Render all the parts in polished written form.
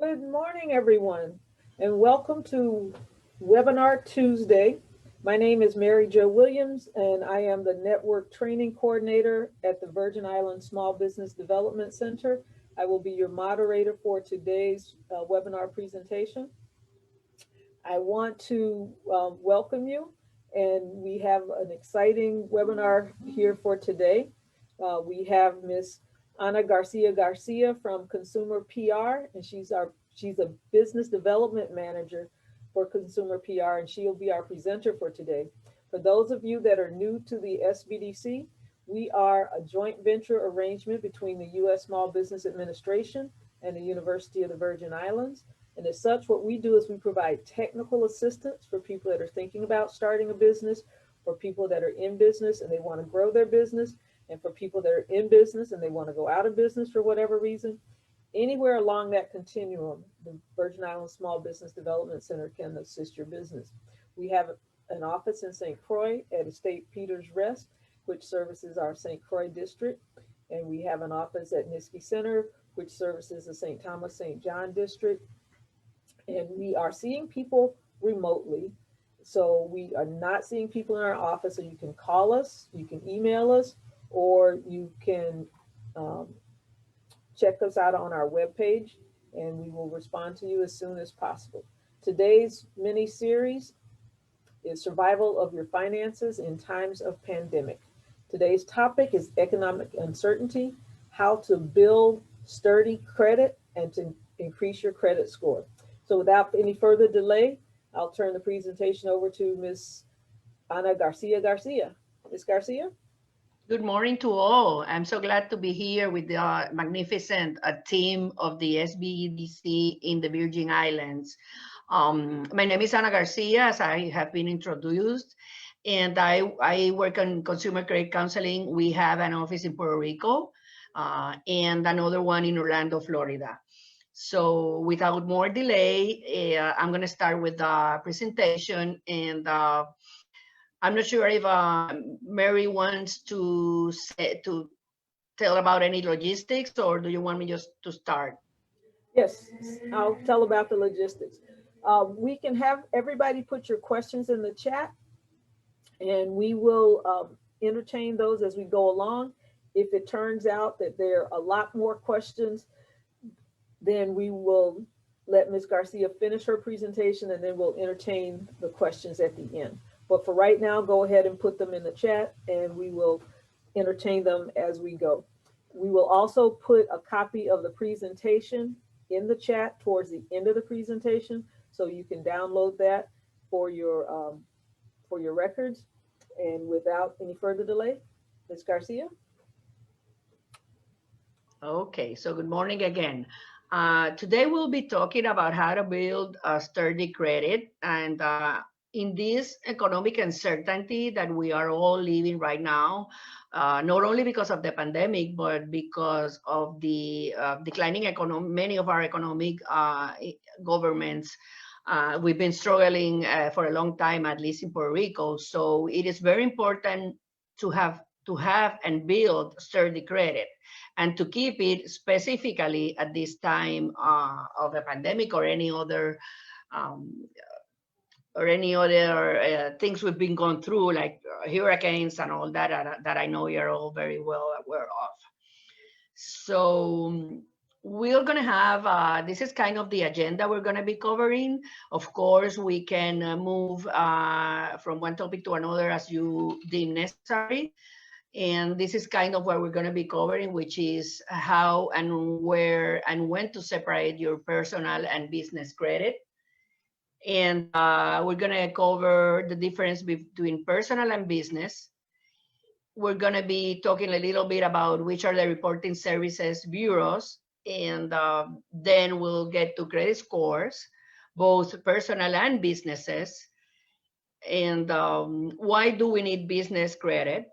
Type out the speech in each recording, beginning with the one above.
Good morning, everyone, and welcome to Webinar Tuesday. My name is Mary Jo Williams, and I am the Network Training Coordinator at the Virgin Islands Small Business Development Center. I will be your moderator for today's webinar presentation. I want to welcome you, and we have an exciting webinar here for today. We have Ms. Ana Garcia from Consumer PR, and she's a business development manager for Consumer PR, and she'll be our presenter for today. For those of you that are new to the SBDC, we are a joint venture arrangement between the U.S. Small Business Administration and the University of the Virgin Islands. And as such, what we do is we provide technical assistance for people that are thinking about starting a business, for people that are in business and they want to grow their business, and for people that are in business and they want to go out of business for whatever reason. Anywhere along that continuum, the Virgin Islands Small Business Development Center can assist your business. We have an office in St. Croix at Estate Peters Rest, which services our St. Croix district. And we have an office at Niski Center, which services the St. Thomas, St. John district. And we are seeing people remotely. So we are not seeing people in our office. So you can call us, you can email us, or you can check us out on our webpage, and we will respond to you as soon as possible. Today's mini series is survival of your finances in times of pandemic. Today's topic is economic uncertainty, how to build sturdy credit and to increase your credit score. So without any further delay, I'll turn the presentation over to Ms. Ana Garcia. Ms. Garcia? Good morning to all. I'm so glad to be here with the magnificent team of the SBDC in the Virgin Islands. My name is Ana Garcia, as I have been introduced, and I work on consumer credit counseling. We have an office in Puerto Rico and another one in Orlando, Florida. So without more delay, I'm going to start with the presentation, and I'm not sure if Mary wants to tell about any logistics, or do you want me just to start? Yes, I'll tell about the logistics. We can have everybody put your questions in the chat, and we will entertain those as we go along. If it turns out that there are a lot more questions, then we will let Ms. Garcia finish her presentation, and then we'll entertain the questions at the end. But for right now, go ahead and put them in the chat, and we will entertain them as we go. We will also put a copy of the presentation in the chat towards the end of the presentation, so you can download that for your records. And without any further delay, Ms. Garcia. Okay, so good morning again. Today we'll be talking about how to build a sturdy credit, and in this economic uncertainty that we are all living right now, not only because of the pandemic, but because of the declining economy, many of our economic governments, we've been struggling for a long time, at least in Puerto Rico. So it is very important to have and build sturdy credit, and to keep it specifically at this time of a pandemic or any other things we've been going through, like hurricanes and all that, that I know you're all very well aware of. So we're going to have, this is kind of the agenda we're going to be covering. Of course, we can move from one topic to another as you deem necessary. And this is kind of what we're going to be covering, which is how and where and when to separate your personal and business credit. And we're going to cover the difference between personal and business. We're going to be talking a little bit about which are the reporting services bureaus, and then we'll get to credit scores, both personal and businesses, and why do we need business credit.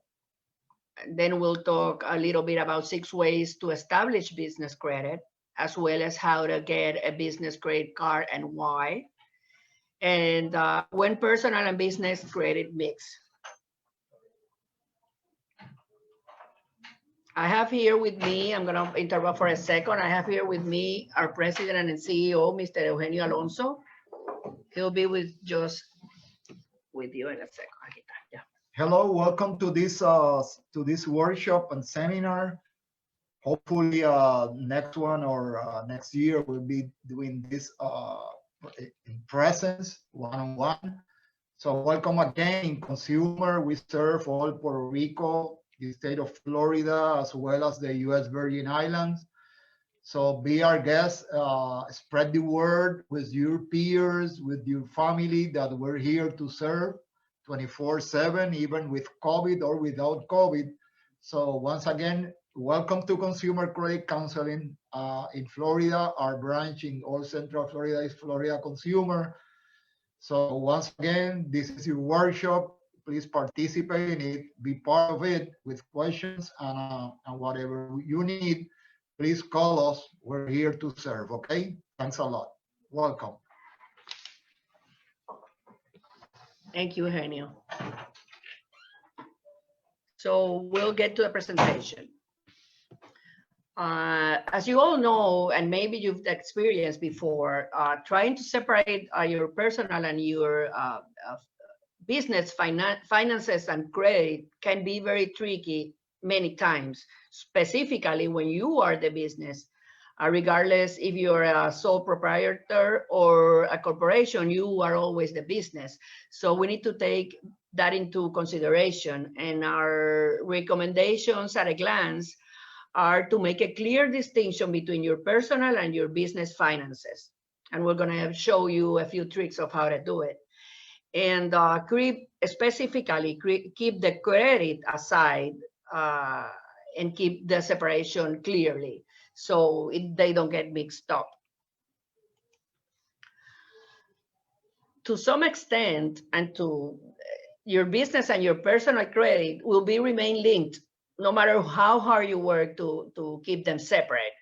And then we'll talk a little bit about 6 ways to establish business credit, as well as how to get a business credit card and why. And when personal and business credit mix. I have here with me, I'm going to interrupt for a second. I have here with me our president and CEO, Mr. Eugenio Alonso. He'll be with you in a second. Aquí está, ya. Hello, welcome to this workshop and seminar. Hopefully, next one or next year we'll be doing this in presence, one-on-one. So welcome again in consumer. We serve all Puerto Rico, the state of Florida, as well as the U.S. Virgin Islands. So be our guest, spread the word with your peers, with your family that we're here to serve 24/7, even with COVID or without COVID. So once again, welcome to Consumer Credit Counseling in Florida. Our branch in all Central Florida is Florida Consumer. So once again, this is your workshop. Please participate in it, be part of it with questions and whatever you need. Please call us. We're here to serve, okay? Thanks a lot. Welcome. Thank you, Eugenio. So we'll get to the presentation. As you all know, and maybe you've experienced before, trying to separate your personal and your business finances and credit can be very tricky many times, specifically when you are the business. Regardless if you're a sole proprietor or a corporation, you are always the business. So we need to take that into consideration. And our recommendations at a glance are to make a clear distinction between your personal and your business finances. And we're going to show you a few tricks of how to do it. And specifically, keep the credit aside and keep the separation clearly so they don't get mixed up. To some extent, and to your business and your personal credit will remain linked no matter how hard you work to keep them separate.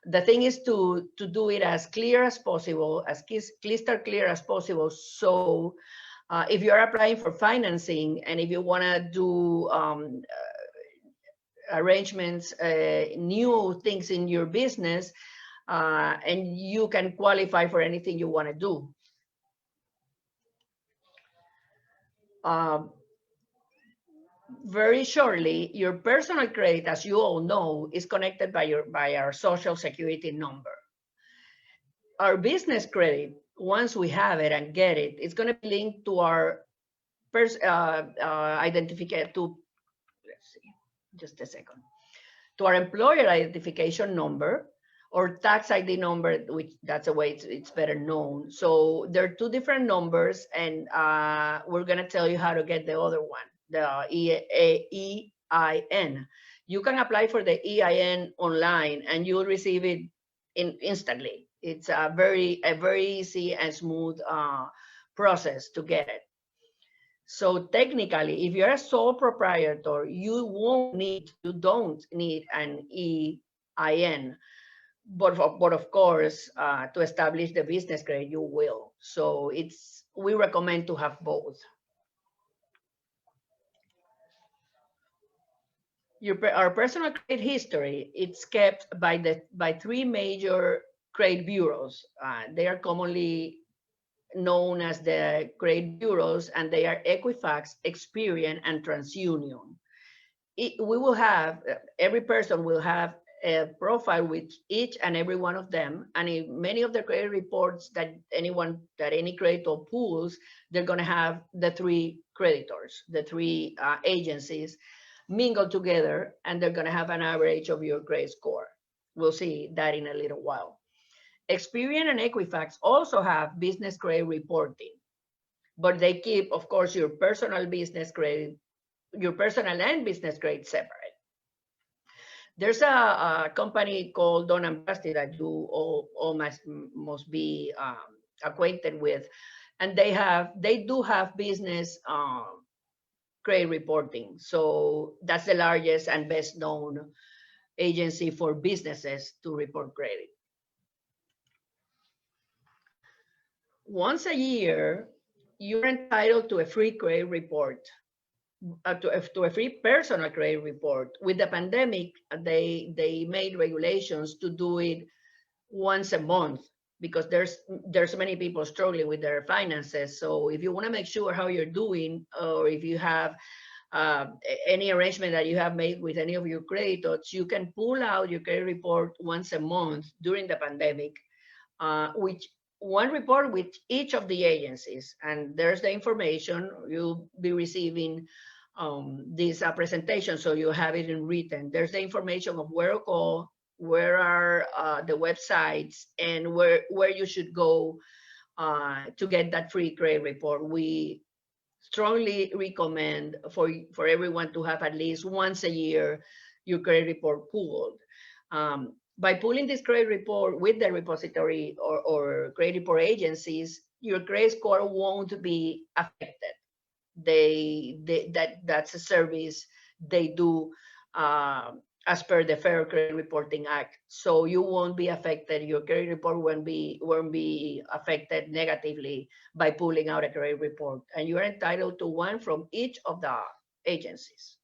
The thing is to do it as clear as possible, as crystal clear as possible. So if you're applying for financing and if you want to do arrangements, new things in your business, and you can qualify for anything you want to do. Very shortly, your personal credit, as you all know, is connected by our social security number. Our business credit, once we have it and get it, it's going to be linked to our identification, let's see, just a second, to our employer identification number or tax ID number, which that's the way it's better known. So there are two different numbers, and we're going to tell you how to get the other one, the EIN. You can apply for the EIN online and you'll receive it instantly. It's a very easy and smooth process to get it. So technically, if you're a sole proprietor, you don't need an EIN. But of course, to establish the business credit, you will. So we recommend to have both. Our personal credit history, it's kept by three major credit bureaus. They are commonly known as the credit bureaus, and they are Equifax, Experian, and TransUnion. Every person will have a profile with each and every one of them, and in many of the credit reports that any creditor pulls, they're going to have the three creditors, the three agencies mingle together, and they're going to have an average of your credit score. We'll see that in a little while. Experian and Equifax also have business credit reporting, but they keep, of course, your personal and business credit separate. There's a company called Dun & Bradstreet that you all must be acquainted with, and they do have business credit reporting. So that's the largest and best known agency for businesses to report credit. Once a year, you're entitled to a free credit report to a free personal credit report. With the pandemic, they made regulations to do it once a month because there's many people struggling with their finances. So if you want to make sure how you're doing, or if you have any arrangement that you have made with any of your creditors, you can pull out your credit report once a month during the pandemic, which one report with each of the agencies. And there's the information you'll be receiving this presentation, so you have it in written. There's the information of where to call, where are the websites, and where you should go to get that free credit report. We strongly recommend for everyone to have at least once a year your credit report pulled. By pulling this credit report with the repository or credit report agencies, your credit score won't be affected. That's a service they do as per the Fair Credit Reporting Act. So you won't be affected. Your credit report won't be affected negatively by pulling out a credit report, and you are entitled to one from each of the agencies.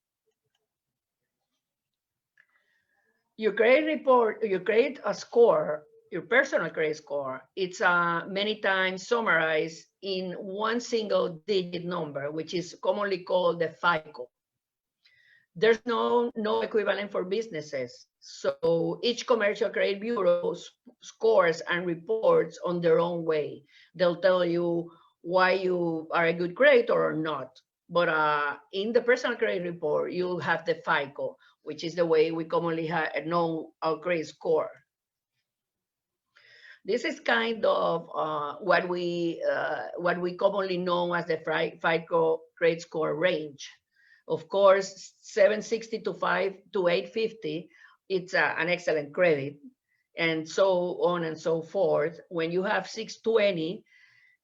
Your credit report, your credit score, your personal credit score, it's many times summarized in one single digit number, which is commonly called the FICO. There's no equivalent for businesses. So each commercial credit bureau scores and reports on their own way. They'll tell you why you are a good creditor or not. But in the personal credit report, you'll have the FICO, which is the way we commonly know our credit score. This is kind of what we commonly know as the FICO credit score range. Of course, 760 to 850, it's an excellent credit, and so on and so forth. When you have 620,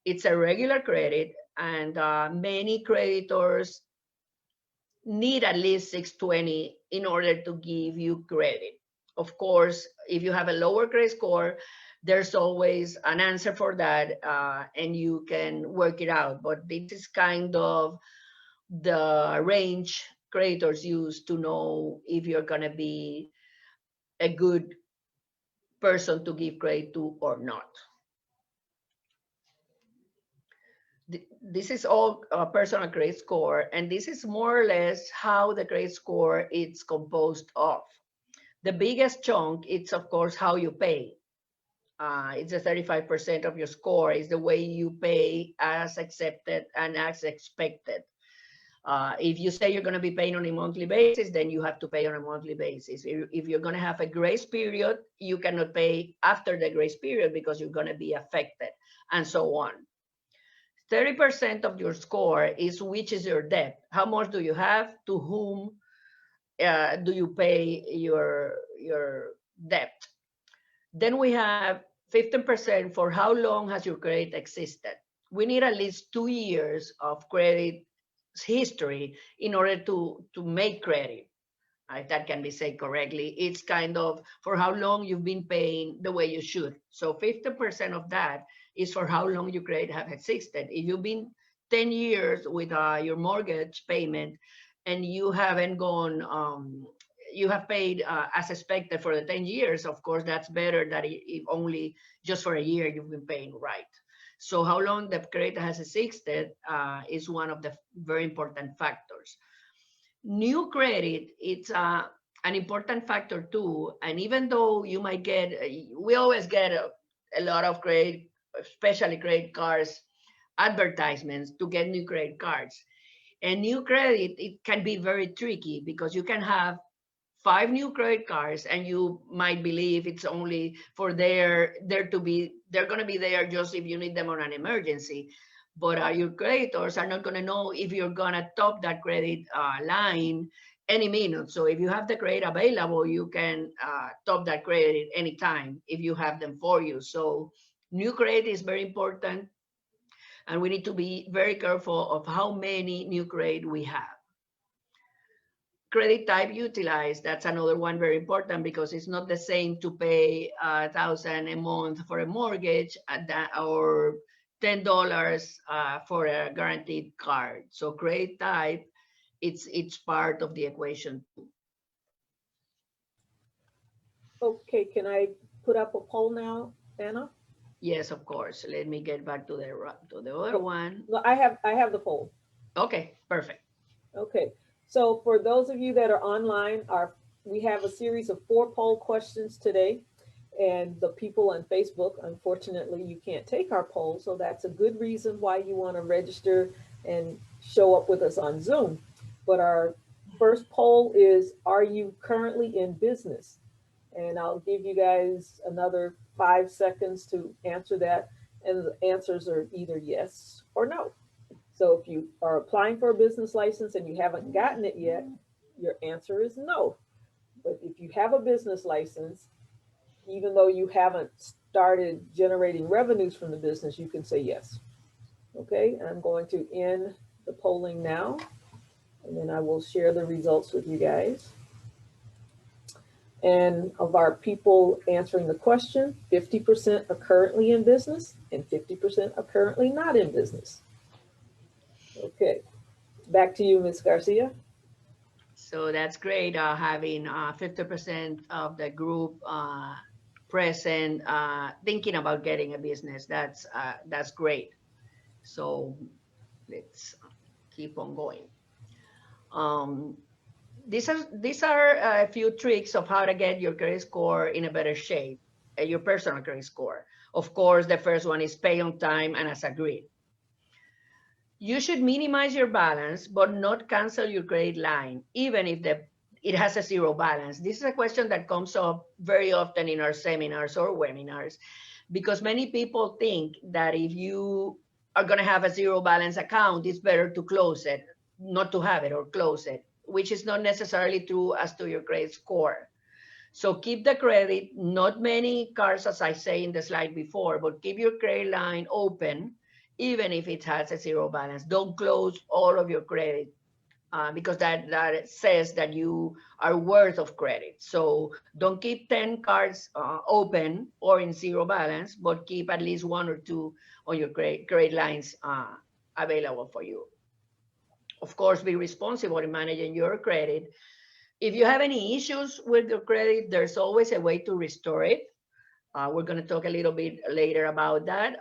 it's a regular credit, and many creditors need at least 620 in order to give you credit. Of course, if you have a lower credit score, there's always an answer for that, and you can work it out. But this is kind of the range creditors use to know if you're going to be a good person to give credit to or not. This is all personal credit score, and this is more or less how the credit score is composed of. The biggest chunk, it's of course how you pay. It's a 35% of your score is the way you pay as accepted and as expected. If you say you're going to be paying on a monthly basis, then you have to pay on a monthly basis. If you're going to have a grace period, you cannot pay after the grace period because you're going to be affected, and so on. 30% of your score is which is your debt. How much do you have? To whom do you pay your debt? Then we have 15% for how long has your credit existed. We need at least 2 years of credit history in order to make credit. That can be said correctly. It's kind of for how long you've been paying the way you should. So 50% of that is for how long your credit have existed. If you've been 10 years with your mortgage payment and you haven't gone, you have paid as expected for the 10 years, of course, that's better than if only just for a year you've been paying right. So how long the credit has existed is one of the very important factors. New credit, it's an important factor too. And even though you might get, we always get a lot of credit, especially credit cards, advertisements to get new credit cards. And new credit, it can be very tricky because you can have 5 new credit cards and you might believe it's only for they're going to be there just if you need them on an emergency. But your creditors are not going to know if you're going to top that credit line any minute. So if you have the credit available, you can top that credit anytime if you have them for you. So new credit is very important, and we need to be very careful of how many new credit we have. Credit type utilized, that's another one very important because it's not the same to pay $1,000 a month for a mortgage or $10 for a guaranteed card. So credit type, it's part of the equation too. Okay, can I put up a poll now, Anna? Yes, of course. Let me get back to the other one. No, I have the poll. Okay, perfect. Okay, so for those of you that are online, we have a series of 4 poll questions today. And the people on Facebook, unfortunately, you can't take our poll. So that's a good reason why you want to register and show up with us on Zoom. But our first poll is, are you currently in business? And I'll give you guys another 5 seconds to answer that. And the answers are either yes or no. So if you are applying for a business license and you haven't gotten it yet, your answer is no. But if you have a business license, even though you haven't started generating revenues from the business, you can say yes. Okay, I'm going to end the polling now, and then I will share the results with you guys. And of our people answering the question, 50% are currently in business and 50% are currently not in business. Okay, back to you, Ms. Garcia. So that's great, having 50% of the group present, thinking about getting a business. That's great. So let's keep on going. These are a few tricks of how to get your credit score in a better shape, your personal credit score. Of course, the first one is pay on time and as agreed. You should minimize your balance, but not cancel your credit line, even if it has a 0 balance. This is a question that comes up very often in our seminars or webinars, because many people think that if you are going to have a 0 balance account, it's better to close it, not to have it or close it, which is not necessarily true as to your credit score. So keep the credit, not many cards, as I say in the slide before, but keep your credit line open, even if it has a 0 balance. Don't close all of your credit because that says that you are worth of credit. So don't keep 10 cards open or in 0 balance, but keep at least 1 or 2 on your credit lines available for you. Of course, be responsible in managing your credit. If you have any issues with your credit, there's always a way to restore it. We're going to talk a little bit later about that.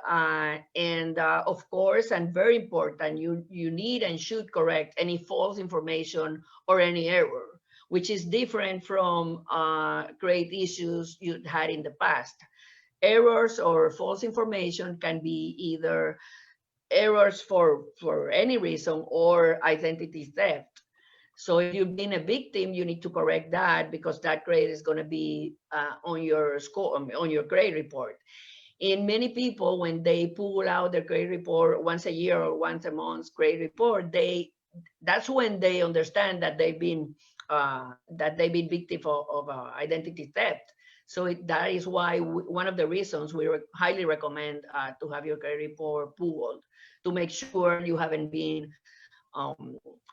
Of course, and very important, you need and should correct any false information or any error, which is different from credit issues you had in the past. Errors or false information can be either errors for any reason or identity theft. So if you've been a victim, you need to correct that because that credit is going to be on your score, on your credit report. And many people, when they pull out their credit report once a year or once a month credit report, that's when they understand that they've been victim of identity theft. So that is why one of the reasons we highly recommend to have your credit report pulled to make sure you haven't been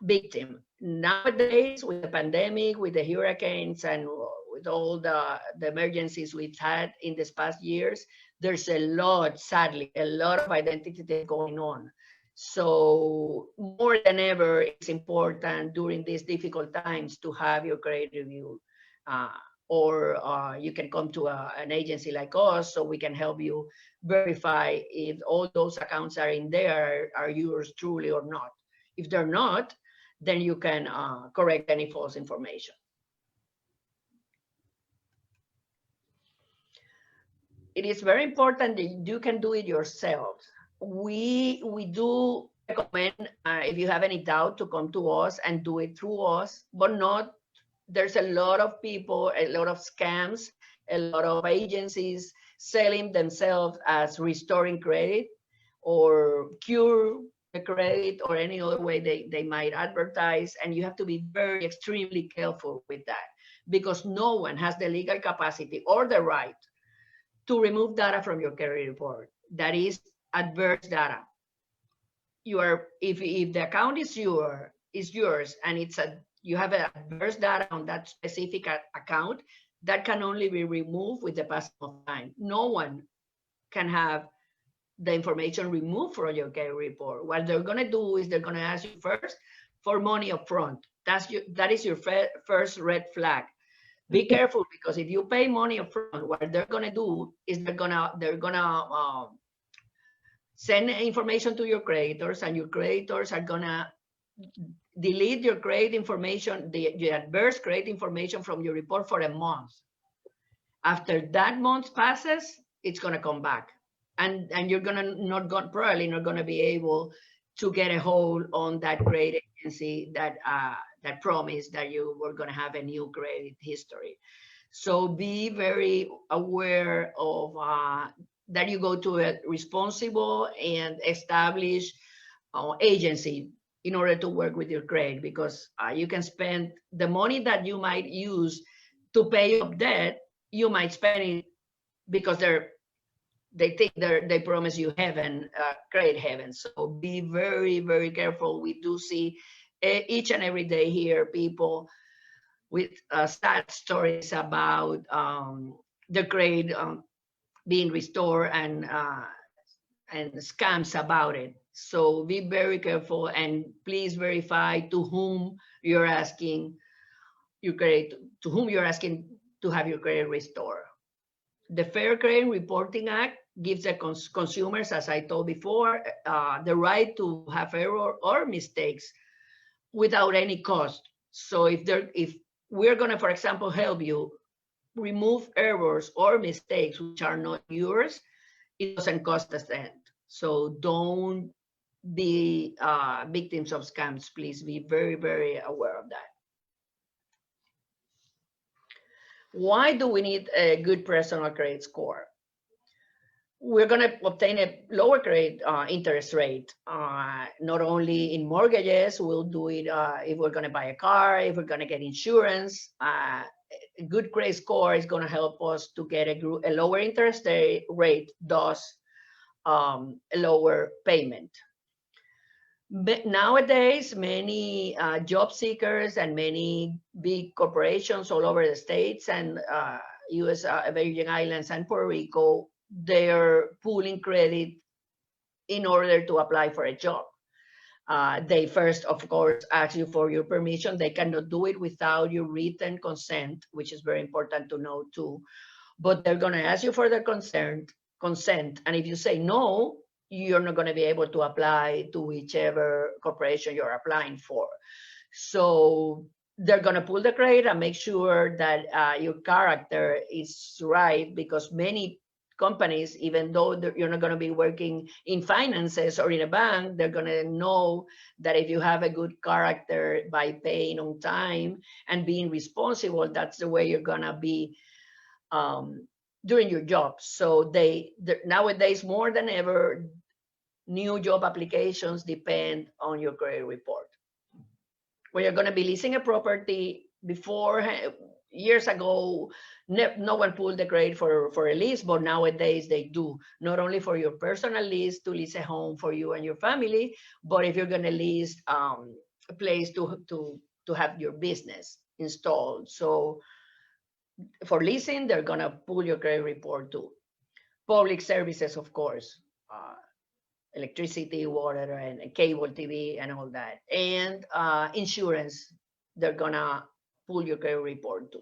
victim. Nowadays, with the pandemic, with the hurricanes, and with all the emergencies we've had in these past years, there's sadly, a lot of identity theft going on. So more than ever, it's important during these difficult times to have your credit review. Or you can come to an agency like us so we can help you verify if all those accounts are in there are yours truly or not. If they're not, then you can correct any false information. It is very important that you can do it yourself. We do recommend, if you have any doubt, to come to us and do it through us, but not, there's a lot of people, a lot of scams, a lot of agencies selling themselves as restoring credit or cure the credit or any other way they might advertise. And you have to be very extremely careful with that because no one has the legal capacity or the right to remove data from your credit report. That is adverse data. If the account is yours and you have adverse data on that specific account, that can only be removed with the passing of time. No one can have the information removed from your credit report. What they're going to do is they're going to ask you first for money up front. That is your first red flag. Be careful, because if you pay money up front, what they're gonna do is they're gonna send information to your creditors, and your creditors are gonna delete your credit information, the adverse credit information from your report for a month. After that month passes, it's gonna come back, and you're probably not gonna be able to get a hold on that credit agency that promised that you were gonna have a new credit history. So be very aware of that you go to a responsible and established agency in order to work with your credit, because you can spend the money that you might use to pay up debt, you might spend it because they think they promise you heaven, credit heaven. So be very, very careful. We do see each and every day here people with sad stories about the credit being restored and scams about it. So be very careful, and please verify to whom you're asking your credit, to whom you're asking to have your credit restored. The Fair Credit Reporting Act gives the consumers, as I told before, the right to have error or mistakes without any cost. So if we're gonna, for example, help you remove errors or mistakes which are not yours, it doesn't cost a cent. So don't be victims of scams. Please be very, very aware of that. Why do we need a good personal credit score? We're going to obtain a lower credit interest rate, not only in mortgages. We'll do it if we're going to buy a car, if we're going to get insurance. A good credit score is going to help us to get a lower interest rate, thus a lower payment. But nowadays, many job seekers and many big corporations all over the States and US, Virgin Islands and Puerto Rico, they're pooling credit in order to apply for a job. They first, of course, ask you for your permission. They cannot do it without your written consent, which is very important to know too. But they're going to ask you for the consent. And if you say no, you're not going to be able to apply to whichever corporation you're applying for. So they're going to pull the credit and make sure that your character is right, because many companies, even though you're not going to be working in finances or in a bank, they're going to know that if you have a good character by paying on time and being responsible, that's the way you're going to be doing your job. So nowadays, more than ever, new job applications depend on your credit report. When you're going to be leasing a property, before years ago, no one pulled the credit for a lease, but nowadays they do, not only for your personal lease to lease a home for you and your family, but if you're going to lease a place to have your business installed. So for leasing, they're going to pull your credit report too. Public services, of course, electricity, water, and cable TV and all that. And insurance, they're going to pull your credit report too.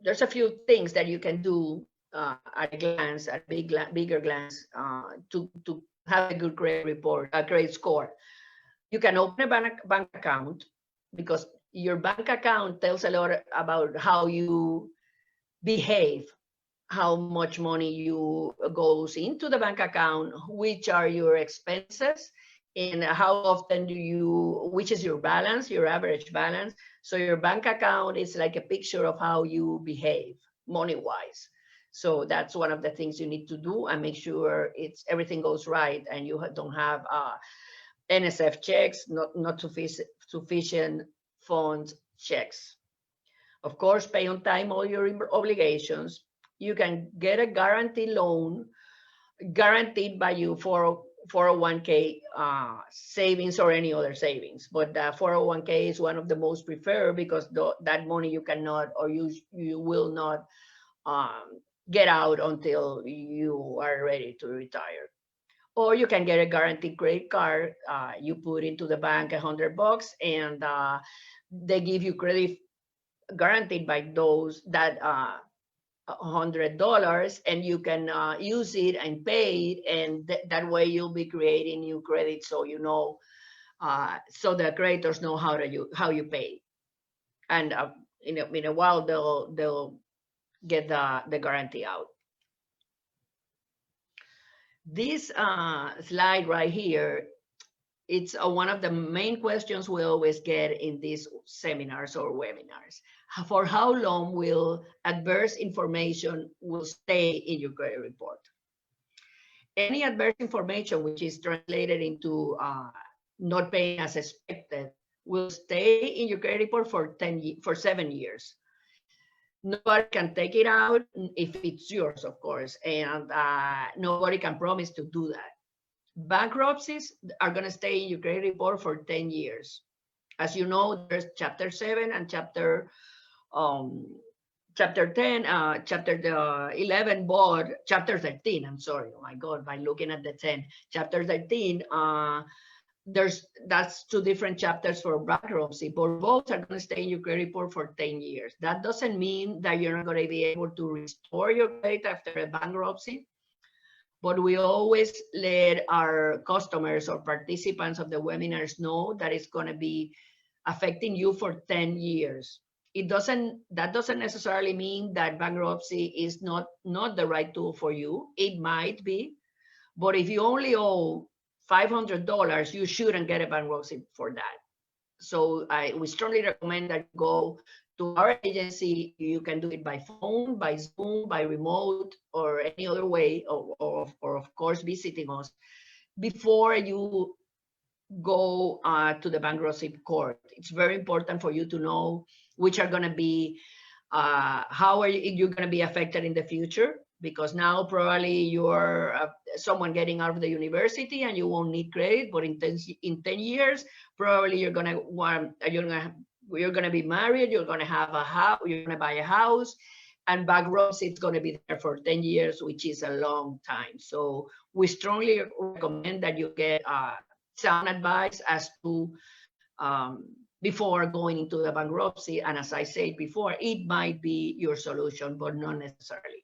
There's a few things that you can do at a glance, at a bigger glance, to have a good credit report, a credit score. You can open a bank account, because your bank account tells a lot about how you behave, how much money goes into the bank account, which are your expenses, and how often which is your balance, your average balance. So your bank account is like a picture of how you behave money-wise. So that's one of the things you need to do, and make sure everything goes right and you don't have NSF checks, not sufficient funds checks. Of course, pay on time all your obligations. You can get a guaranteed loan guaranteed by you for 401k savings or any other savings. But the 401k is one of the most preferred, because that money you cannot, or you will not get out until you are ready to retire. Or you can get a guaranteed credit card. You put into the bank $100 and they give you credit guaranteed by those that $100, and you can use it and pay it, and that way you'll be creating new credit, so you know, so the creditors know how you pay, and in a while they'll get the guarantee out. This slide right here, it's one of the main questions we always get in these seminars or webinars. For how long will adverse information will stay in your credit report? Any adverse information which is translated into not paying as expected will stay in your credit report for 7 years. Nobody can take it out if it's yours, of course, and nobody can promise to do that. Bankruptcies are going to stay in your credit report for 10 years. As you know, there's chapter 7 and chapter 10, chapter 11 board, chapter 13, I'm sorry, oh my God, by looking at the 10, chapter 13, that's 2 different chapters for bankruptcy, but both are going to stay in your credit report for 10 years. That doesn't mean that you're not going to be able to restore your credit after a bankruptcy, but we always let our customers or participants of the webinars know that it's going to be affecting you for 10 years. That doesn't necessarily mean that bankruptcy is not the right tool for you. It might be, but if you only owe $500, you shouldn't get a bankruptcy for that. So we strongly recommend that you go to our agency. You can do it by phone, by Zoom, by remote, or any other way, or of course visiting us before you go to the bankruptcy court. It's very important for you to know which are going to be, how are you going to be affected in the future, because now probably you're someone getting out of the university and you won't need credit, but in 10 years, probably you're going to be married, you're going to have a house, you're going to buy a house, and bankruptcy is going to be there for 10 years, which is a long time. So we strongly recommend that you get sound advice as to before going into the bankruptcy. And as I said before, it might be your solution, but not necessarily.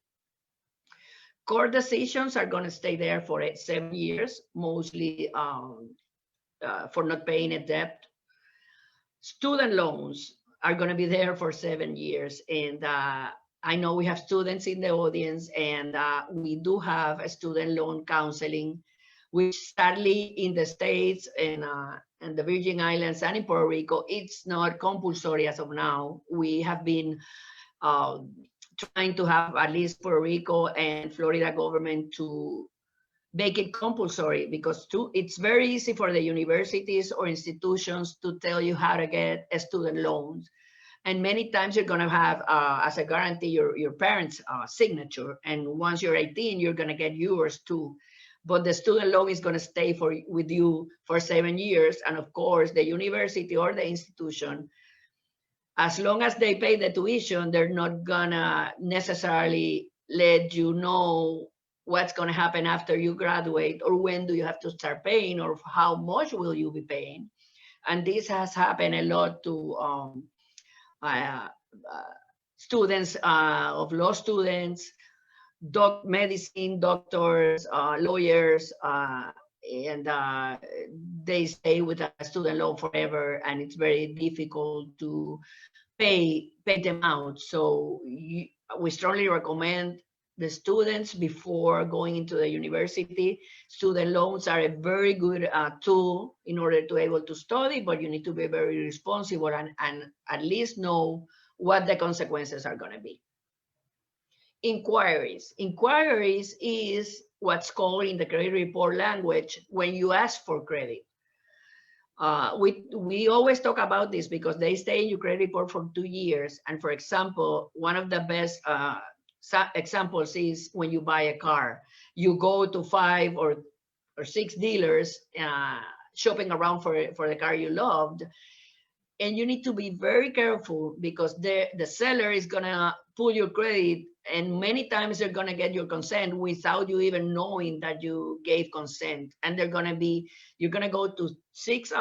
Court decisions are going to stay there for 7 years, mostly for not paying a debt. Student loans are going to be there for 7 years. And I know we have students in the audience, and we do have a student loan counseling, which sadly in the States and the Virgin Islands and in Puerto Rico, it's not compulsory as of now. We have been trying to have at least Puerto Rico and Florida government to make it compulsory, because it's very easy for the universities or institutions to tell you how to get a student loan. And many times you're going to have as a guarantee your parents' signature. And once you're 18, you're going to get yours too. But the student loan is going to stay with you for 7 years. And of course, the university or the institution, as long as they pay the tuition, they're not going to necessarily let you know what's going to happen after you graduate, or when do you have to start paying, or how much will you be paying. And this has happened a lot to students, of law students, medicine doctors, lawyers, and they stay with a student loan forever, and it's very difficult to pay them out. So we strongly recommend the students, before going into the university, student loans are a very good tool in order to be able to study, but you need to be very responsible and at least know what the consequences are going to be. Inquiries. Inquiries is what's called in the credit report language when you ask for credit. We always talk about this because they stay in your credit report for 2 years. And for example, one of the best examples is when you buy a car. You go to 5 or 6 dealers shopping around for the car you loved, and you need to be very careful because the seller is gonna pull your credit, and many times they're gonna get your consent without you even knowing that you gave consent. And you're gonna go to 6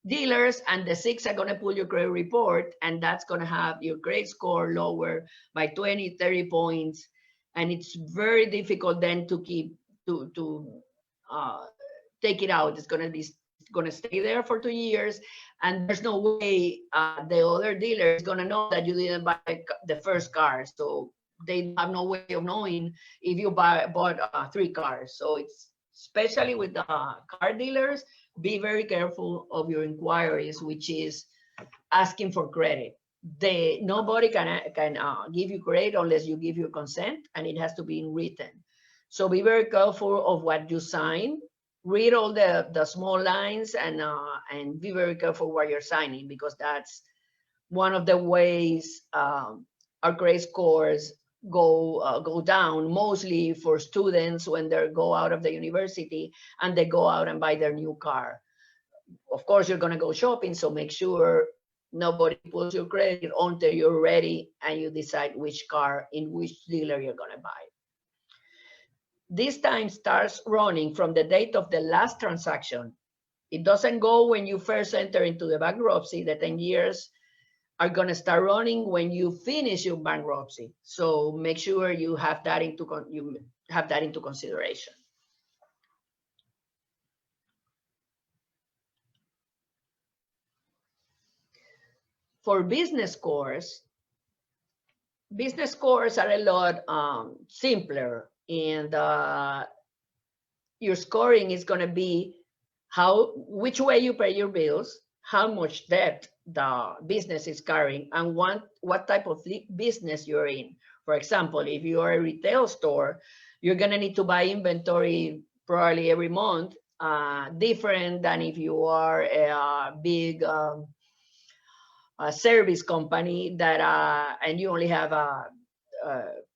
dealers, and the 6 are gonna pull your credit report, and that's gonna have your credit score lower by 20, 30 points. And it's very difficult then to keep to take it out. It's gonna stay there for 2 years, and there's no way the other dealer is gonna know that you didn't buy the first car. So they have no way of knowing if you bought 3 cars. So it's, especially with the car dealers, be very careful of your inquiries, which is asking for credit. Nobody can give you credit unless you give your consent, and it has to be in written. So be very careful of what you sign. Read all the small lines, and be very careful what you're signing, because that's one of the ways our grade scores go down, mostly for students when they go out of the university and they go out and buy their new car. Of course, you're going to go shopping, so make sure nobody pulls your credit until you're ready and you decide which car in which dealer you're going to buy. This time starts running from the date of the last transaction. It doesn't go when you first enter into the bankruptcy. The 10 years are going to start running when you finish your bankruptcy. So make sure you have that into consideration. For business scores are a lot simpler, and your scoring is going to be which way you pay your bills, how much debt the business is carrying, and what type of business you're in. For example, if you are a retail store, you're going to need to buy inventory probably every month, different than if you are a big service company that and you only have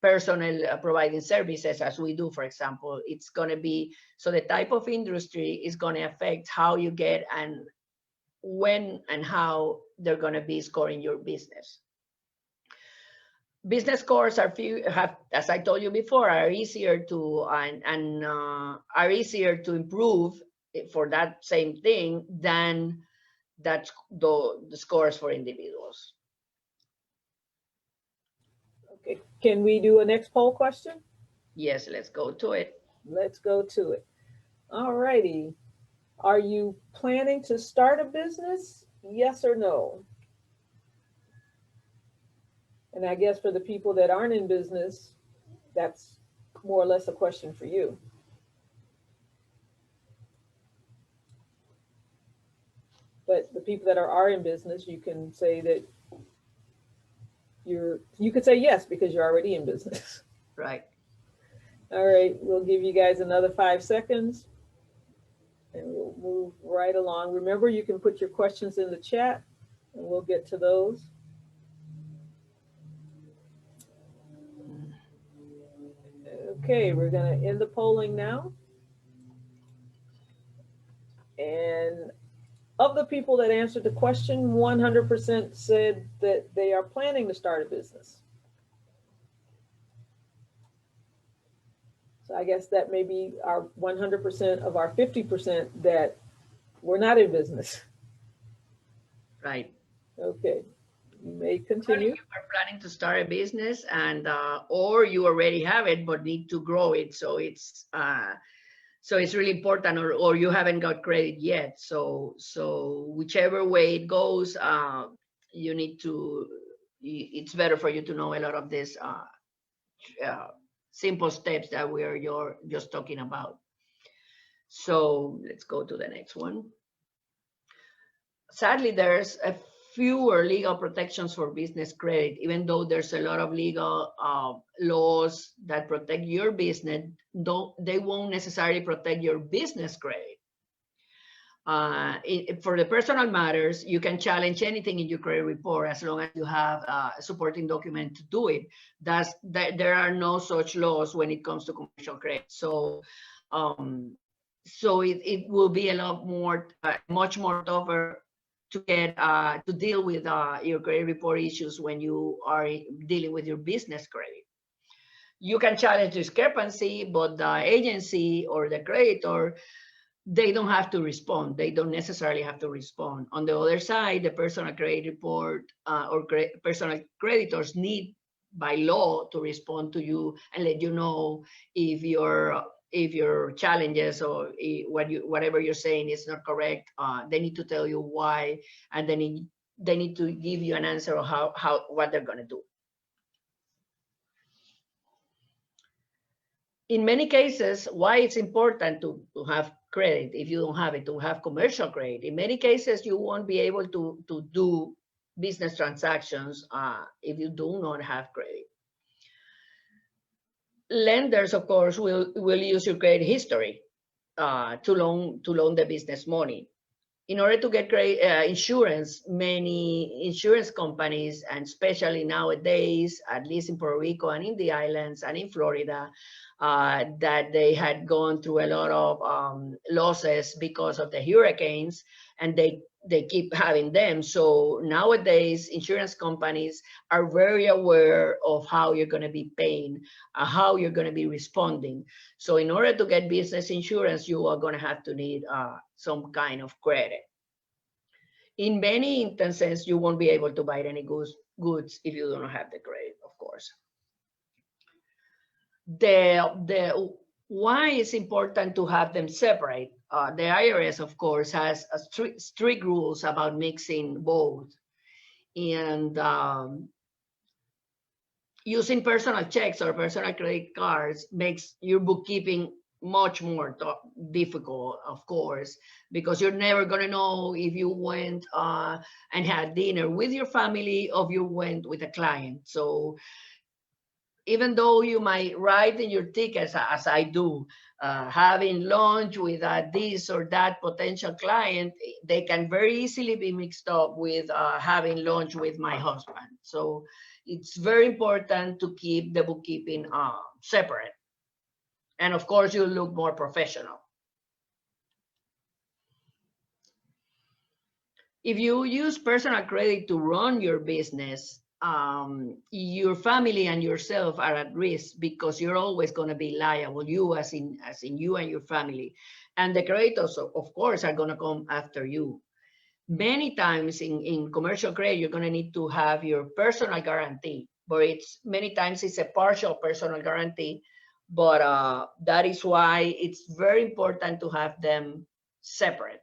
personnel providing services, as we do, for example. It's going to be, so the type of industry is going to affect how you get and when and how they're going to be scoring your business. Business scores as I told you before, are easier to are easier to improve for that same thing than the scores for individuals. Okay, can we do a next poll question? Yes, let's go to it. Let's go to it. All righty. Are you planning to start a business? Yes or no? And I guess for the people that aren't in business, that's more or less a question for you. But the people that are in business, you can say that you could say yes because you're already in business. Right. All right, we'll give you guys another 5 seconds and we'll move right along. Remember, you can put your questions in the chat and we'll get to those. Okay, we're going to end the polling now. And of the people that answered the question, 100% said that they are planning to start a business. So I guess that may be our 100% of our 50% that we're not in business. Right. Okay, you may continue. You are planning to start a business, and or you already have it but need to grow it. So it's really important, or you haven't got credit yet. So whichever way it goes, you need to. It's better for you to know a lot of this simple steps that you're just talking about. So let's go to the next one. Sadly, there's fewer legal protections for business credit, even though there's a lot of legal laws that protect your business. They won't necessarily protect your business credit. For the personal matters, you can challenge anything in your credit report as long as you have a supporting document to do it. There are no such laws when it comes to commercial credit. So it will be a lot more, much more tougher to get to deal with your credit report issues when you are dealing with your business credit. You can challenge discrepancy, but the agency or the creditor, they don't have to respond. They don't necessarily have to respond. On the other side, the personal credit report or personal creditors need by law to respond to you and let you know if your challenges or whatever you're saying is not correct. They need to tell you why, and they need to give you an answer of what they're going to do. In many cases, why it's important to have credit, if you don't have it, to have commercial credit. In many cases, you won't be able to do business transactions if you do not have credit. Lenders, of course, will use your credit history to loan the business money. In order to get insurance, many insurance companies, and especially nowadays, at least in Puerto Rico and in the islands and in Florida, that they had gone through a lot of losses because of the hurricanes, and they keep having them. So nowadays, insurance companies are very aware of how you're going to be paying, how you're going to be responding. So in order to get business insurance, you are going to have to need some kind of credit. In many instances, you won't be able to buy any goods if you don't have the credit, of course. Why it's important to have them separate. The IRS, of course, has a strict rules about mixing both. And using personal checks or personal credit cards makes your bookkeeping much more difficult, of course, because you're never going to know if you went and had dinner with your family or if you went with a client. So even though you might write in your tickets, as I do, having lunch with this or that potential client, they can very easily be mixed up with having lunch with my husband. So it's very important to keep the bookkeeping separate. And of course, you look more professional. If you use personal credit to run your business, your family and yourself are at risk because you're always going to be liable, you as in you and your family. And the creditors, of course, are going to come after you. Many times in commercial credit, you're going to need to have your personal guarantee, but many times it's a partial personal guarantee. But that is why it's very important to have them separate.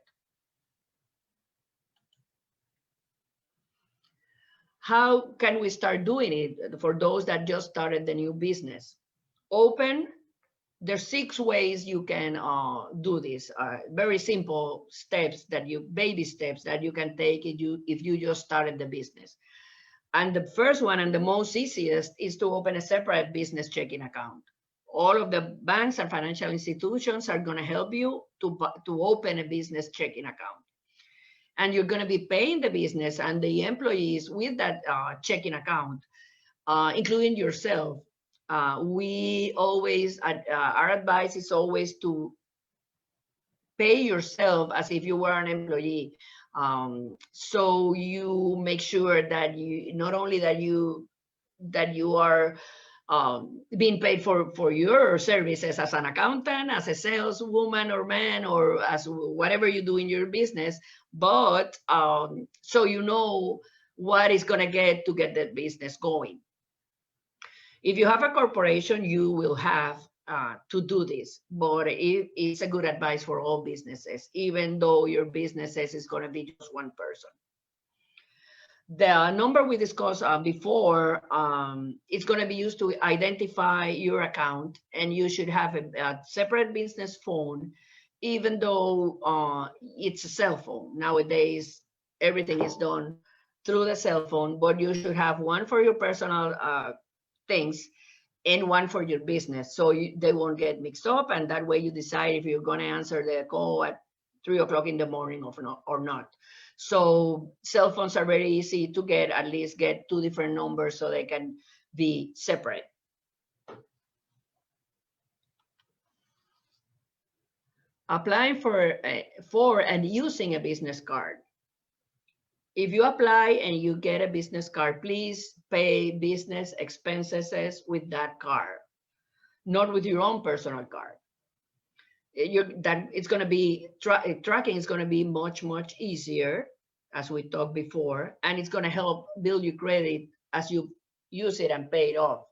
How can we start doing it for those that just started the new business? There's 6 ways you can do this. Very simple steps baby steps that you can take if you just started the business. And the first one and the most easiest is to open a separate business checking account. All of the banks and financial institutions are going to help you to open a business checking account. And you're going to be paying the business and the employees with that checking account, including yourself. Our advice is always to pay yourself as if you were an employee. So you make sure that not only that you are being paid for your services as an accountant, as a saleswoman or man, or as whatever you do in your business, but so you know what is going to get the business going. If you have a corporation, you will have to do this, but it's a good advice for all businesses, even though your businesses is going to be just one person. The number we discussed before, it's going to be used to identify your account, and you should have a separate business phone, even though it's a cell phone. Nowadays, everything is done through the cell phone, but you should have one for your personal things and one for your business, so they won't get mixed up, and that way you decide if you're going to answer the call at 3 o'clock in the morning or not. So cell phones are very easy to get, at least get 2 different numbers so they can be separate. Applying for and using a business card. If you apply and you get a business card, please pay business expenses with that card, not with your own personal card. That it's going to be tracking is going to be much easier, as we talked before, and it's going to help build your credit as you use it and pay it off.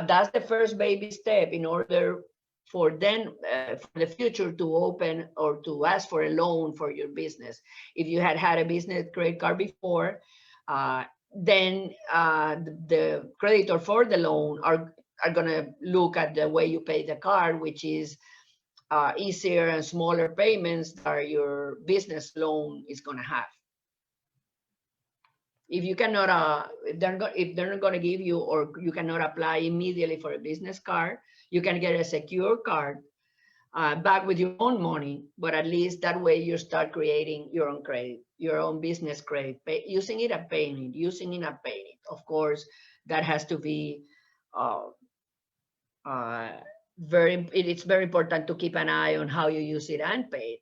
That's the first baby step in order for for the future to open or to ask for a loan for your business. If you had a business credit card before, then the creditor for the loan are going to look at the way you pay the card, which is easier and smaller payments that your business loan is going to have. If you cannot, if they're not going to give you, or you cannot apply immediately for a business card, you can get a secure card back with your own money, but at least that way you start creating your own credit, your own business credit, using it and paying it, using it and paying it. Of course, that has to be it's very important to keep an eye on how you use it and pay it.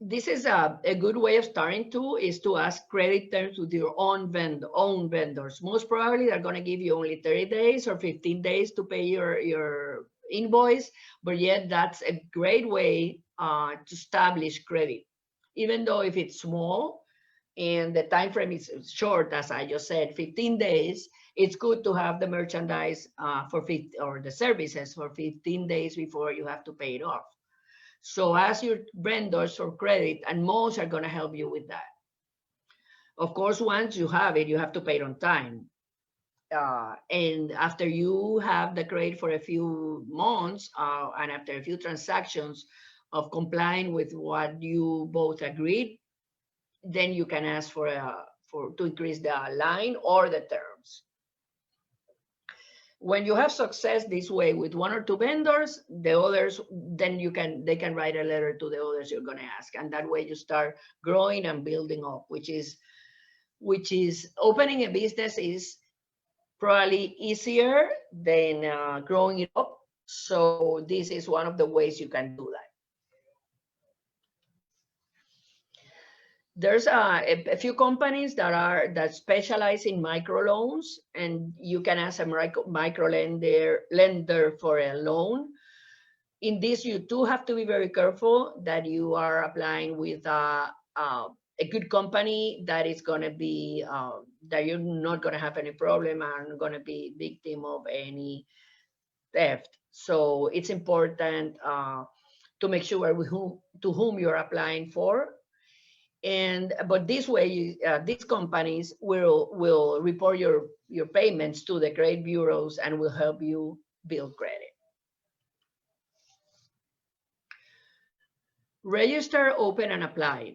This is a good way of starting is to ask credit terms with your own vendors. Most probably they're going to give you only 30 days or 15 days to pay your invoice, but yet that's a great way to establish credit. Even though if it's small and the time frame is short, as I just said, 15 days, it's good to have the merchandise or the services for 15 days before you have to pay it off. So ask your vendors for credit, and most are going to help you with that. Of course, once you have it, you have to pay it on time. And after you have the credit for a few months and after a few transactions of complying with what you both agreed, then you can ask to increase the line or the terms. When you have success this way with one or two vendors, the others, then they can write a letter to the others you're going to ask, and that way you start growing and building up, which is opening a business is probably easier than growing it up. So this is one of the ways you can do that. There's a few companies that specialize in microloans, and you can ask a micro lender for a loan. In this, you do have to be very careful that you are applying with a good company that is going to be that you're not going to have any problem and going to be victim of any theft. So it's important to make sure to whom you're applying for. But this way, these companies will report your payments to the credit bureaus and will help you build credit. Register, open, and apply.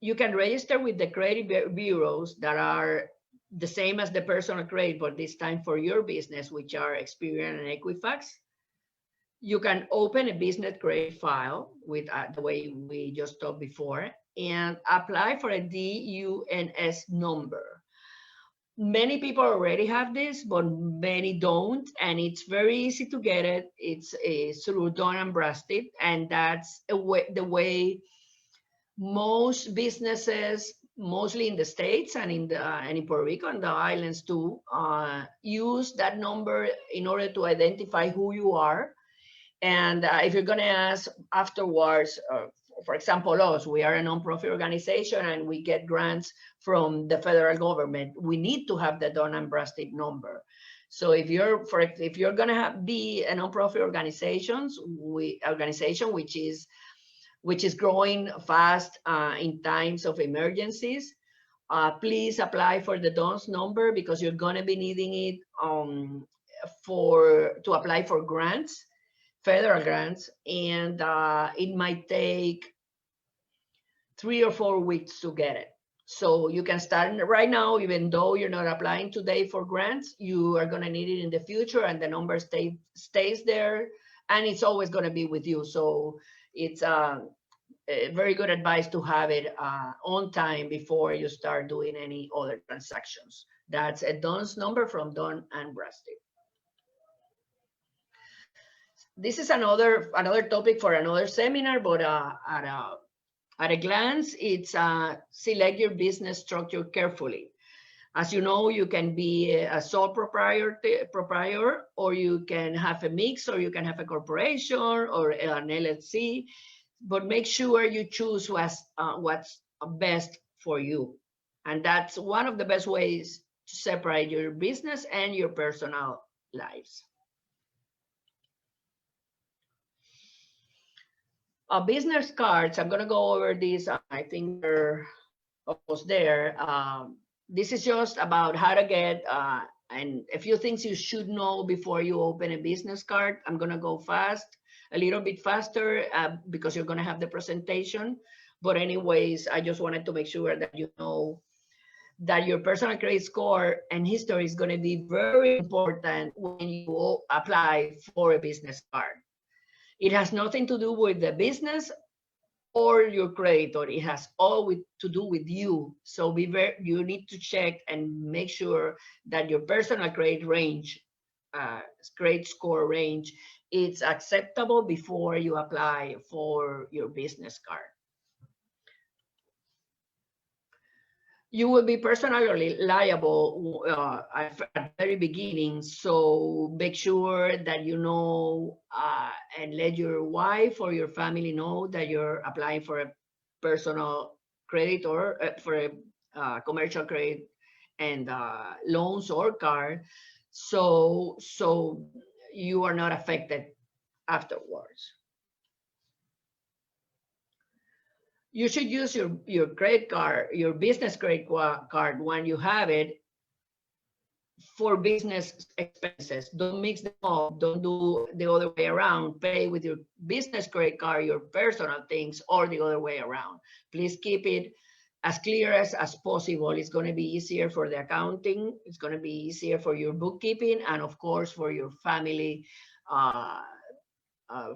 You can register with the credit bureaus that are the same as the personal credit, but this time for your business, which are Experian and Equifax. You can open a business credit file with the way we just talked before, and apply for a DUNS number. Many people already have this, but many don't, and it's very easy to get it. It's through Dun & Bradstreet, and that's the way most businesses, mostly in the States and in Puerto Rico and the islands too, use that number in order to identify who you are. And if you're going to ask afterwards, for example, us, we are a nonprofit organization and we get grants from the federal government. We need to have the Dun & Bradstreet number. So if you're going to be a nonprofit organization, which is growing fast in times of emergencies, please apply for the DUNS number, because you're going to be needing it to apply for grants. Federal grants, and it might take 3 or 4 weeks to get it. So you can start right now, even though you're not applying today for grants, you are going to need it in the future, and the number stays there, and it's always going to be with you. So it's a very good advice to have it on time before you start doing any other transactions. That's a DUNS number from Dun & Bradstreet. This is another topic for another seminar, but At a glance, it's select your business structure carefully. As you know, you can be a sole proprietor, or you can have a mix, or you can have a corporation or an LLC, but make sure you choose what's best for you. And that's one of the best ways to separate your business and your personal lives. Business cards, I'm going to go over these. I think we're almost there. This is just about how to get and a few things you should know before you open a business card. I'm going to go a little bit faster because you're going to have the presentation. But anyways, I just wanted to make sure that you know that your personal credit score and history is going to be very important when you apply for a business card. It has nothing to do with the business or your creditor. It has all to do with you. So you need to check and make sure that your personal credit range, credit score range, is acceptable before you apply for your business card. You will be personally liable at the very beginning, so make sure that you know and let your wife or your family know that you're applying for a personal credit or for a commercial credit and loans or card, so you are not affected afterwards. You should use your credit card, your business credit card when you have it, for business expenses. Don't mix them up. Don't do the other way around. Pay with your business credit card, your personal things, or the other way around. Please keep it as clear as possible. It's going to be easier for the accounting. It's going to be easier for your bookkeeping, and of course for your family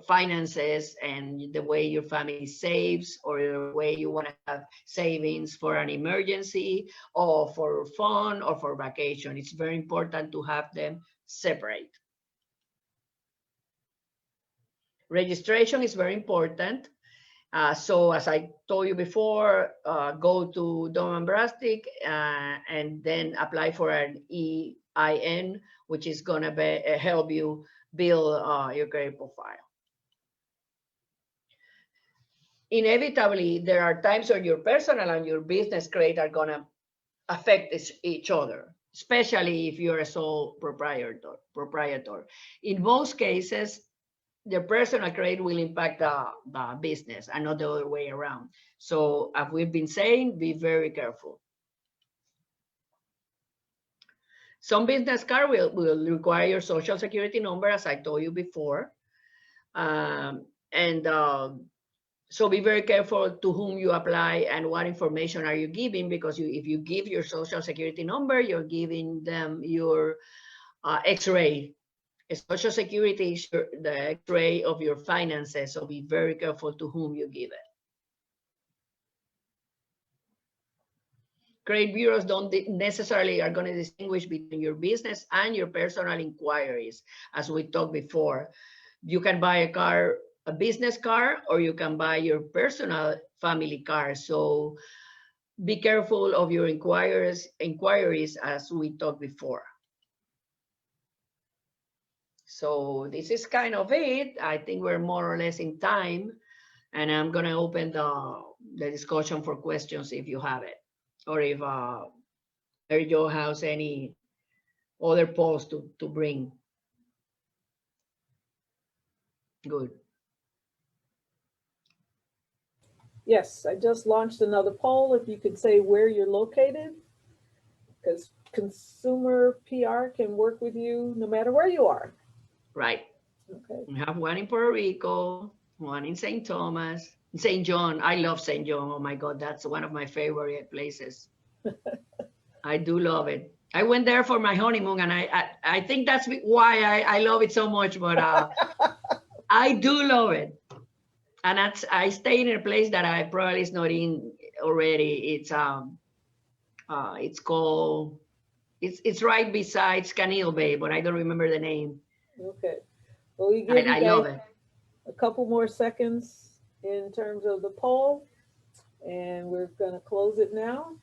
finances and the way your family saves, or the way you want to have savings for an emergency or for fun or for vacation. It's very important to have them separate. Registration is very important. So as I told you before, go to Dun & Bradstreet and then apply for an EIN, which is going to help you build your credit profile. Inevitably, there are times when your personal and your business credit are going to affect each other, especially if you're a sole proprietor. In most cases, the personal credit will impact the business and not the other way around. So as we've been saying, be very careful. Some business card will require your social security number, as I told you before. So be very careful to whom you apply and what information are you giving, because if you give your social security number, you're giving them your X-ray. Social security is the X-ray of your finances, so be very careful to whom you give it. Credit bureaus don't necessarily are going to distinguish between your business and your personal inquiries, as we talked before. You can buy a business card, or you can buy your personal family card. So be careful of your inquiries, as we talked before. So this is kind of it. I think we're more or less in time, and I'm going to open the discussion for questions if you have it, or if Mary Jo has any other polls to bring. Good. Yes, I just launched another poll. If you could say where you're located, because consumer PR can work with you no matter where you are. Right. Okay. We have one in Puerto Rico, one in St. Thomas, St. John. I love St. John. Oh my God, that's one of my favorite places. I do love it. I went there for my honeymoon, and I think that's why I love it so much, but I do love it. And I stayed in a place that I probably is not in already. It's called, it's right beside Canil Bay, but I don't remember the name. Okay. Well, we give you I love guys it. a couple more seconds in terms of the poll. And we're going to close it now.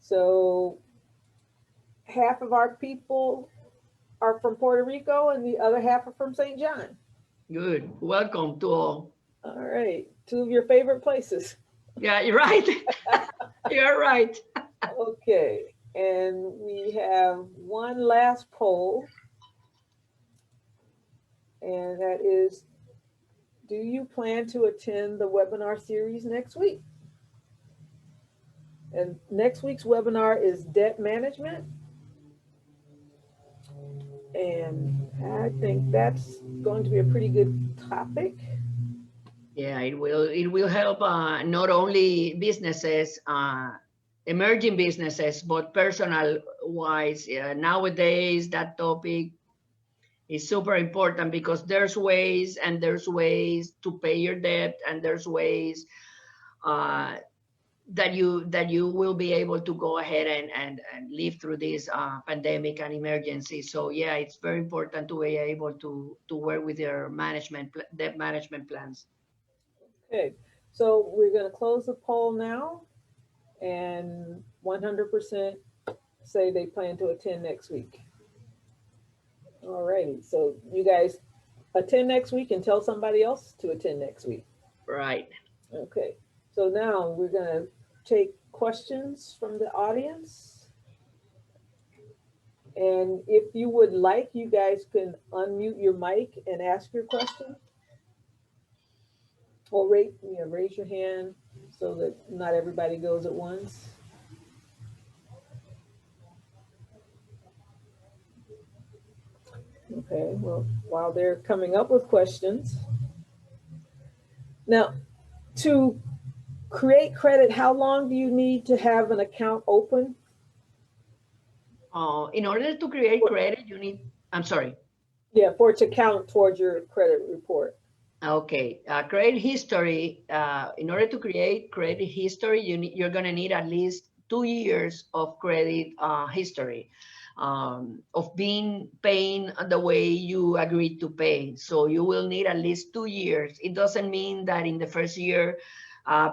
So half of our people are from Puerto Rico and the other half are from St. John. Good. Welcome to all. All right. Two of your favorite places. Yeah, you're right. You're right. Okay. And we have one last poll. And that is, do you plan to attend the webinar series next week? And next week's webinar is debt management. And I think that's going to be a pretty good topic. Yeah, it will help not only businesses, emerging businesses, but personal wise. Nowadays, that topic is super important because there's ways to pay your debt, and there's ways that you will be able to go ahead and live through this pandemic and emergency. So yeah, it's very important to be able to work with your debt management plans. Okay, so we're going to close the poll now, and 100% say they plan to attend next week. All righty, so you guys attend next week and tell somebody else to attend next week. Right. Okay, so now we're going to take questions from the audience. And if you would like, you guys can unmute your mic and ask your question. Or raise your hand so that not everybody goes at once. Okay, well, while they're coming up with questions. Now, to create credit, how long do you need to have an account open? In order to create credit, you need, I'm sorry. Yeah, for it to count towards your credit report. Okay, credit history, in order to create credit history, you're gonna need at least 2 years of credit history, of paying the way you agreed to pay. So you will need at least 2 years. It doesn't mean that in the first year,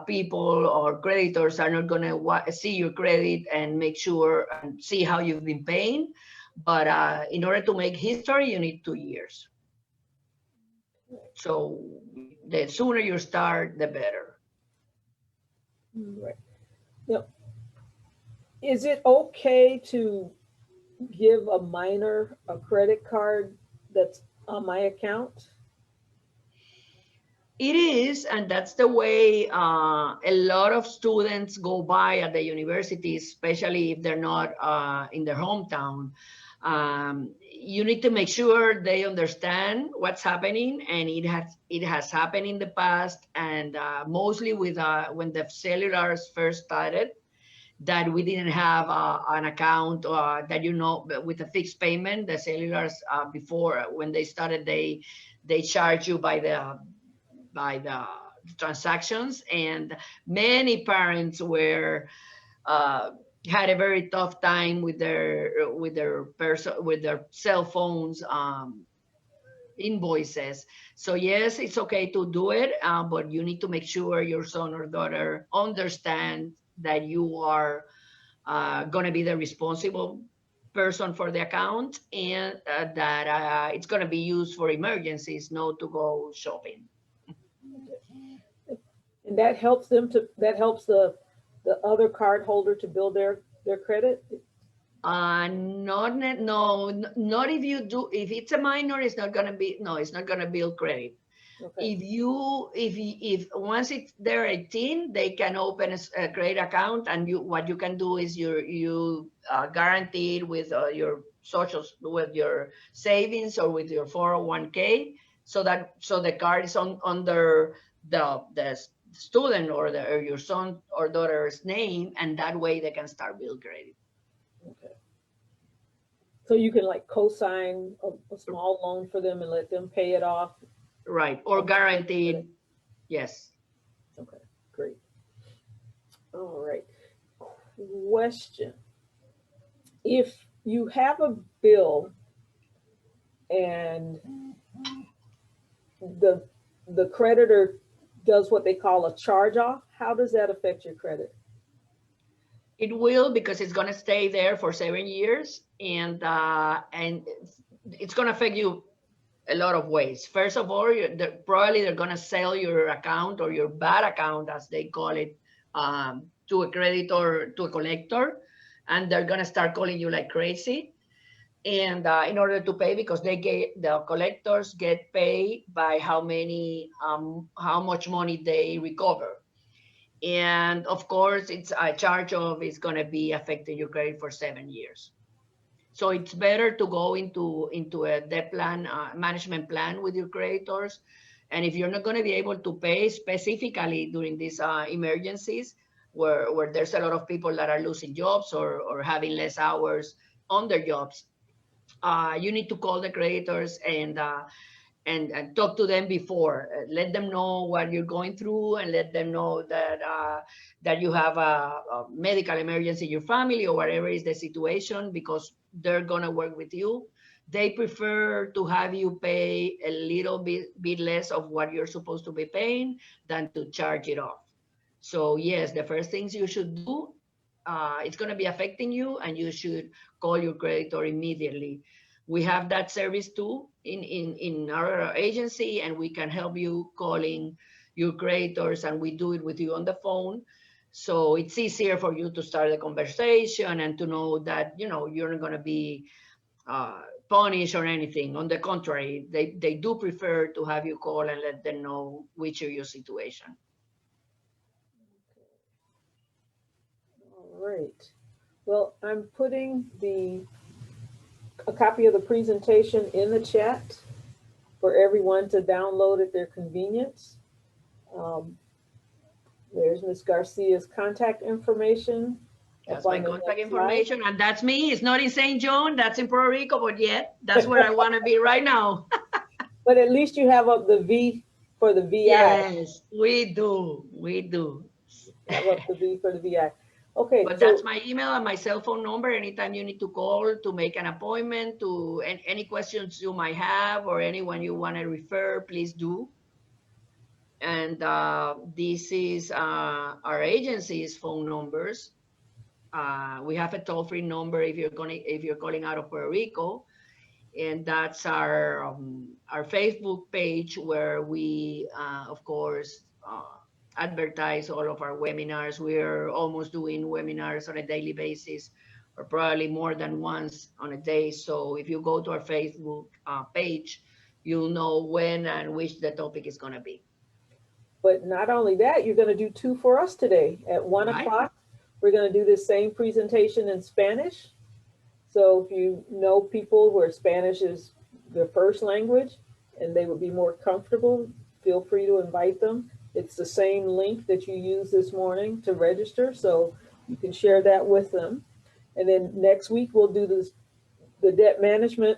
people or creditors are not gonna see your credit and make sure and see how you've been paying. But in order to make history, you need 2 years. So the sooner you start, the better. Right. Now, is it okay to give a minor a credit card that's on my account? It is, and that's the way a lot of students go by at the universities, especially if they're not in their hometown. You need to make sure they understand what's happening, and it has happened in the past, and mostly with when the cellulars first started, that we didn't have an account that with a fixed payment. The cellulars before when they started, they charge you by the transactions, and many parents were had a very tough time with their cell phones invoices. So yes, it's okay to do it, but you need to make sure your son or daughter understand that you are going to be the responsible person for the account, and that it's going to be used for emergencies, not to go shopping. And that helps the other card holder to build their credit? Not if it's a minor, it's not going to build credit. Okay. If once they're 18, they can open a credit account, and what you can do is you guarantee it with your socials, with your savings, or with your 401k, so the card is under the student or your son or daughter's name, and that way they can start build credit. Okay. So you can like co-sign a small loan for them and let them pay it off. Right, or guaranteed. Yes. Okay, great. All right. Question. If you have a bill and the creditor does what they call a charge off, how does that affect your credit? It will, because it's going to stay there for 7 years, and it's going to affect you a lot of ways. First of all, probably they're going to sell your account, or your bad account, as they call it, to a creditor, to a collector, and they're going to start calling you like crazy. And in order to pay, because the collectors get paid by how much money they recover. And of course, it's a charge of is going to be affecting your credit for 7 years. So it's better to go into a debt plan, management plan with your creditors. And if you're not going to be able to pay, specifically during these emergencies, where there's a lot of people that are losing jobs, or having less hours on their jobs, you need to call the creditors and talk to them before. Let them know what you're going through, and let them know that you have a medical emergency in your family, or whatever is the situation, because they're gonna work with you. They prefer to have you pay a little bit less of what you're supposed to be paying than to charge it off. So yes, the first things you should do, it's going to be affecting you, and you should call your creditor immediately. We have that service too in our agency, and we can help you calling your creditors, and we do it with you on the phone. So it's easier for you to start the conversation, and to know that, you're not going to be punished or anything. On the contrary, they do prefer to have you call and let them know which is your situation. All right. Well, I'm putting a copy of the presentation in the chat for everyone to download at their convenience. There's Ms. Garcia's contact information. That's my contact information, and that's me. It's not in St. John, that's in Puerto Rico, but yet that's where I want to be right now. But at least you have up the V for the VI. Yes, we do. We do. Have up the V for the VI. Okay. But that's my email and my cell phone number. Anytime you need to call to make an appointment, to any questions you might have, or anyone you want to refer, please do. And this is our agency's phone numbers. We have a toll-free number if you're calling out of Puerto Rico, and that's our Facebook page, where we of course advertise all of our webinars. We're almost doing webinars on a daily basis, or probably more than once on a day. So if you go to our Facebook page, you'll know when and which the topic is going to be. But not only that, you're going to do two for us today at 1 o'clock. We're going to do this same presentation in Spanish. So if you know people where Spanish is their first language and they would be more comfortable, feel free to invite them. It's the same link that you used this morning to register, so you can share that with them. And then next week, we'll do the debt management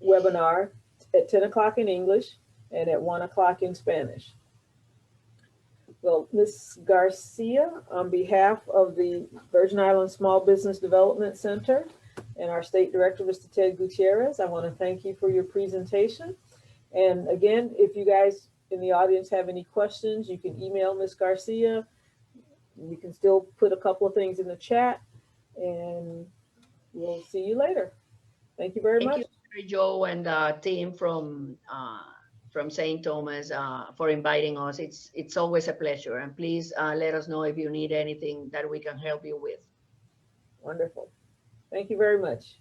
webinar at 10 o'clock in English and at 1 o'clock in Spanish. Well, Ms. Garcia, on behalf of the Virgin Islands Small Business Development Center and our State Director, Mr. Ted Gutierrez, I want to thank you for your presentation. And again, if you guys in the audience have any questions, you can email Ms. Garcia. You can still put a couple of things in the chat, and we'll see you later. Thank you very much. Thank you, Joe, and the team from St. Thomas for inviting us. It's always a pleasure, and please let us know if you need anything that we can help you with. Wonderful. Thank you very much.